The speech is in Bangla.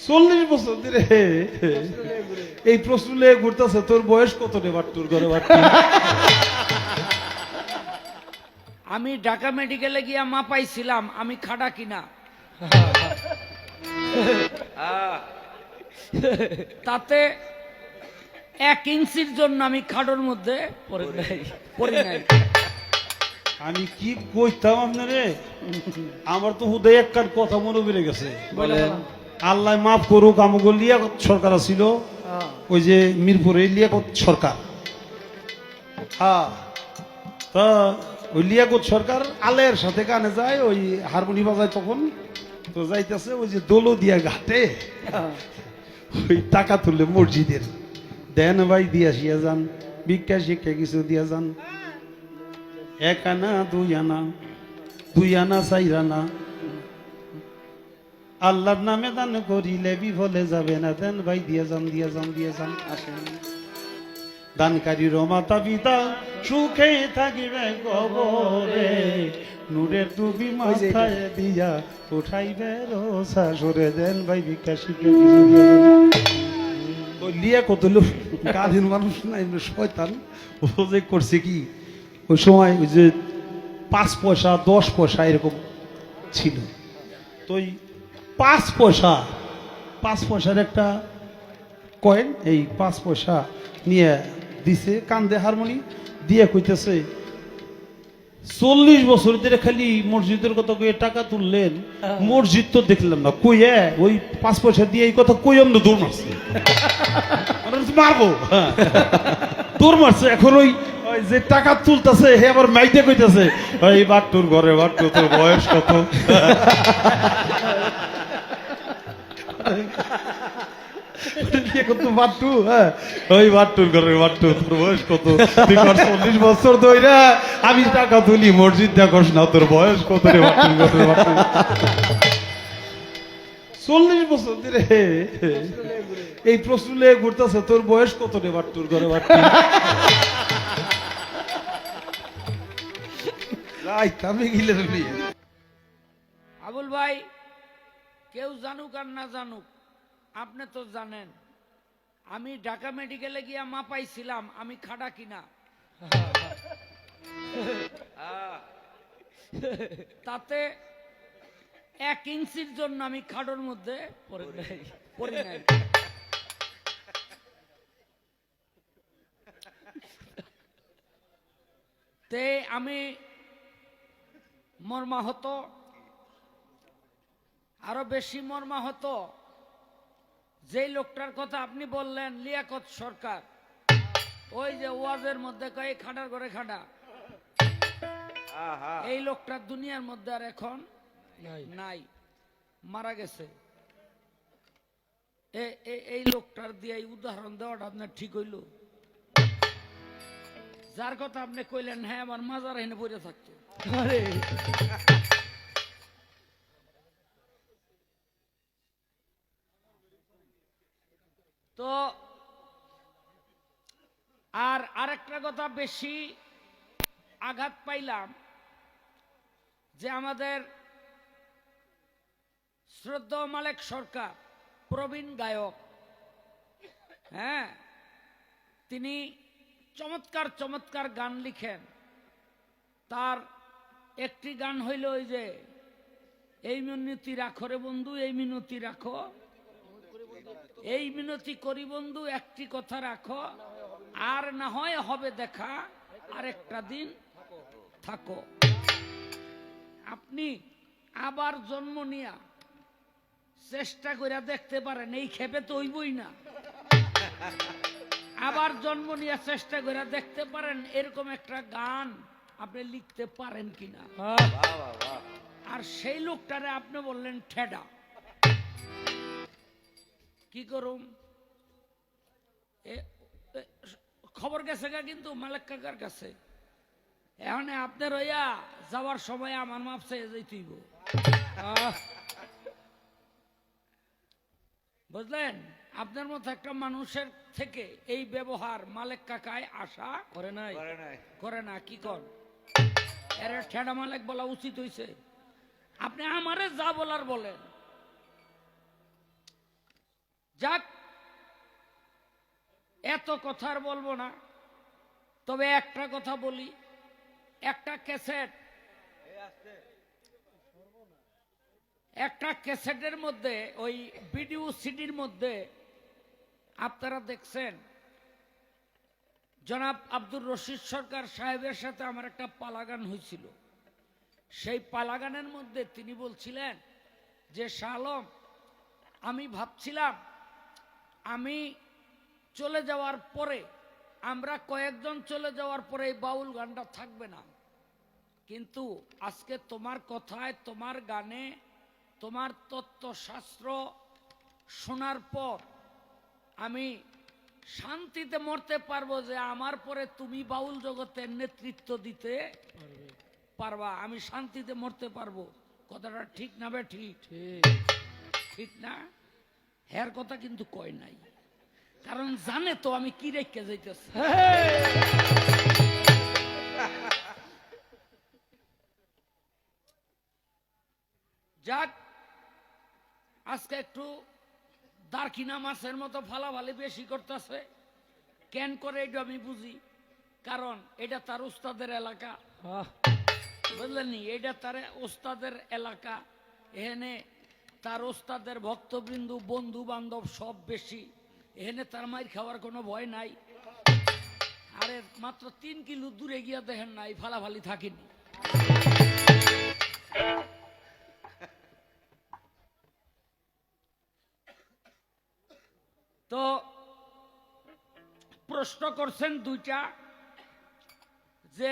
40 বছর ধরে এই প্রশ্ন নিয়ে ঘুরতেছে। তোর বয়স কত রে বাট্টুর ঘরে বাট্টু? আমি ঢাকা মেডিকেলে গিয়া মা পাইছিলাম আমি খাড়া কিনা। তাতে 1 ইঞ্চির জন্য আমি খাড়োর মধ্যে পড়ি নাই। আমি কি কইতাম আপনারে, আমার তো হুদয় একখান কথা মনে বেড়ে গেছে। বলেন। আল্লাহ মাফ করুক, আমাকে লিয়াকত সরকার ছিল, ওই যে মিরপুরে লিয়াকত সরকার। হ্যাঁ, তা ওই লিয়াকত সরকার আলের সাথে গানে যায়, ওই হারমোনি বাজায়। তখন তো যাইতেছে ওই যে দৌলদিয়া ঘাটে ওই টাকা তুললে মসজিদের, দেন ভাই দিয়া শিয়া যান, ভিক্ষা শিক্ষা কিছু দিয়া যান। 1 আনা 2 আনা 2 আনা 4 আনা, আল্লাহর নামে দান করিলে বিফলে যাবে না, দেন ভাই দিয়ে যান দিয়ে যান দিয়ে যান। আসেন দানকারীর মাতা পিতা সুখে থাকিবে কবরে, নূরের টুপি মাথায় দিয়া উঠাইবে রোসা সরে, দেন ভাই ভিক্ষা শিক্ষা কিছু দিয়ে যান। ওই লিয়া কত লোক গাধীর মানুষ নাই, শয়তান। ও যে করছে কি, ওই সময় ওই যে 5 পয়সা 10 পয়সা এরকম ছিল, তো ওই 5 পয়সার একটা কয়েন, এই 5 পয়সা নিয়ে দিছে কান্দে হারমোনি দিয়ে, কইতেছে 40 বছর ধরে খালি মসজিদের কথা কয়ে টাকা তুললেন, মসজিদ তো দেখলাম না। কই ওই 5 পয়সা দিয়ে এই কথা কই আমরা দৌড় মারছি, মারবো দৌড় মারছে। এখন ওই যে টাকা তুলতেছে হে আবার মাইতে কইতেছে, এই বাট্টুর ঘরে বাট্টু তোর বয়স কত? বাট্টু, হ্যাঁ ওই বাট্টুর ঘরে বাট্টু তোর বয়স কত? 40 বছর ধরে আমি টাকা তুলি, মসজিদ দেখোস না, তোর বয়স কত রে বাট্টুর ঘরে বাট্টু? 40 বছর ধরে এই প্রশ্ন নিয়ে ঘুরতেছে। তোর বয়স কত রে বাট্টুর ঘরে বাট্টু? আবুল ভাই, কেউ জানুক আর না জানুক, আপনি তো জানেন আমি ঢাকা মেডিকেলে গিয়া মা পাইছিলাম আমি খাড়া কিনা। তাতে 1 ইঞ্চির জন্য আমি খাড়োর মধ্যে পড়ি নাই। তে আমি মর্মাহত, আরো বেশি মর্মাহত যেই লোকটার কথা আপনি বললেন লিয়াকত সরকার, ওই যে ওয়াজের মধ্যে কয় খাডার ঘরে খাডা, এই লোকটা দুনিয়ার মধ্যে আর এখন নাই, মারা গেছে। এই লোকটার দিয়ে উদাহরণ দেওয়াটা আপনার ঠিক হইল? যার কথা আপনি কইলেন, হ্যাঁ আমার মাজার এনে পড়ে থাকতো। তো আর আরেকটা কথা বেশি আঘাত পাইলাম, যে আমাদের শ্রদ্ধেয় মালেক সরকার, প্রবীণ গায়ক, হ্যাঁ তিনি চমৎকার চমৎকার গান লিখেন। তার একটি গান হইল ওই যে এই মিনতি রাখো রে বন্ধু, এই মিনতি রাখো, এই মিনতি করি বন্ধু, একটি কথা রাখো, আর না হয় হবে দেখা, আর একটা দিন থাকো। আপনি আবার জন্ম নিয়া চেষ্টা করে দেখতে পারেন, এই খেপে তো হইবই না। আবার জন্ম নিয়ে চেষ্টা করে দেখতে পারেন এরকম একটা গান আপনি লিখতে পারেন কিনা। আর সেই লোকটারে আপনি বললেন ঠেডা। কি করুম, খবর গেছে গা কিন্তু মালিক কাকার কাছে। এখন আপনার হইয়া যাওয়ার সময় আমার মাপ চেয়ে যাইতেইব, বুঝলেন? আপনার মতো একটা মানুষের থেকে এই ব্যবহার মালিক কাকায় আশা করে নাই, করে না। কি কর এর ঠেডা মালিক বলা উচিত হইছে? আপনি আমারে যা বলার বলেন, যাক, এত কথা আর বলবো না, তবে একটা কথা বলি। একটা ক্যাসেটের মধ্যে, ওই ভিডিও সিডির মধ্যে আপনারা দেখছেন জনাব আব্দুর রশিদ সরকার সাহেবের সাথে আমার একটা পালাগান হয়েছিল। সেই পালাগানের মধ্যে তিনি বলছিলেন যে শাহ আলম, আমি ভাবছিলাম আমি চলে যাওয়ার পরে, আমরা কয়েকজন চলে যাওয়ার পরে এই বাউল গানটা থাকবে না, কিন্তু আজকে তোমার কথায়, তোমার গানে, তোমার তত্ত্বশাস্ত্র শোনার পর আমি শান্তিতে মরতে পারবো যে আমার পরে তুমি বাউল জগতের নেতৃত্ব দিতে পারবা, আমি শান্তিতে মরতে পারবো। কথাটা ঠিক না বে? ঠিক ঠিক না? হের কথা কিন্তু কয় নাই, কারণ জানে তো আমি কি রেখে যাইতেছি। যাক, আজকে একটু দারকিনা মাছের মতো ফালাফালি বেশি করতেছে। কেন করে এটা আমি বুঝি, কারণ এটা তার উস্তাদের এলাকা, বুঝলেনি? এটা তার ওস্তাদের এলাকা, এখানে তার ওস্তাদের ভক্তবৃন্দু, বন্ধু বান্ধব সব বেশি, এখানে তার মাইর খাওয়ার কোনো ভয় নাই। আরে মাত্র 3 কিলো দূরে গিয়া দেখেন না এই ফালাফালি থাকেনি। তো প্রশ্ন করছেন দুইটা, যে